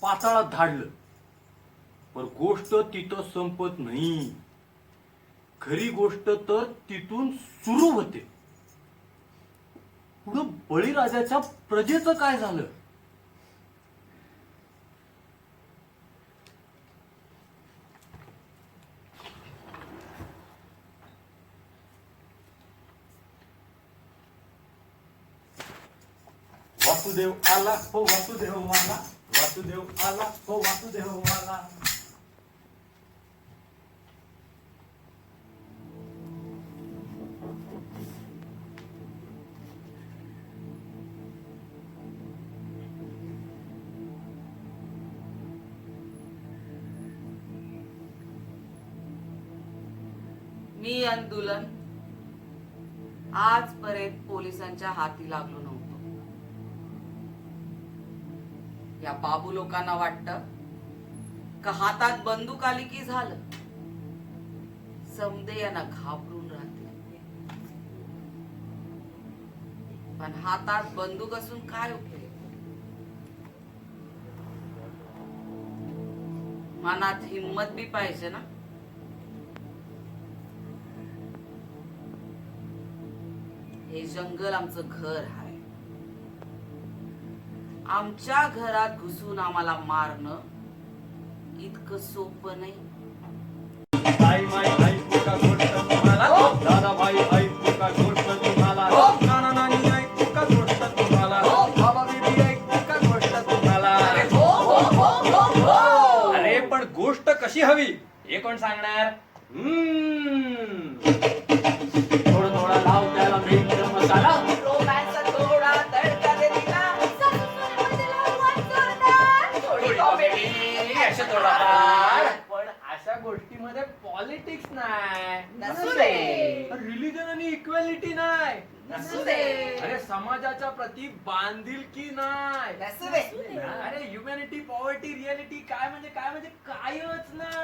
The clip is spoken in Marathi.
पाताळात धाडलं. पण गोष्ट तिथं संपत नाही. खरी गोष्ट तर तिथून सुरू होते. पुढं बळीराजाच्या प्रजेचं काय झालं? वासुदेव आला हो वासुदेव आला, वासुदेव आला हो वासुदेव आला. मी आंदोलन आजपर्यंत पोलिसांच्या हाती लागलो नव्हतो. या बाबू लोकांना वाटतं का हातात बंदूक आली की झालं, समदे यांना घाबरून राहते. पण हातात बंदूक असून काय उपयोग? मनात हिम्मत बी पाहिजे ना. हे जंगल आमचं घर आहे. आमच्या घरात घुसून आम्हाला मारणं इतकं सोपं नाही. आई माई ऐकू का गोष्ट तुम्हाला, दादाबाई ऐकू का गोष्ट तुम्हाला, नाना नानी ऐकू का गोष्ट तुम्हाला, बाबा बीबी ऐकू का गोष्ट तुम्हाला. अरे पण गोष्ट कशी हवी हे कोण सांगणार? थोडं थोडा लाव त्याला मीठ मसाला, रोमॅन्सचा थोडा तडका दे तिला, थोडी कॉमेडी, असं थोडाफार. पण अशा गोष्टीमध्ये पॉलिटिक्स नाही, नसू दे. रिलीजन आणि इक्वॅलिटी नाही, नसू दे. अरे समाजाच्या प्रती बांधिलकी नाही, नसू दे. अरे ह्युमॅनिटी पॉवर्टी रियालिटी काय म्हणजे कायच नाही.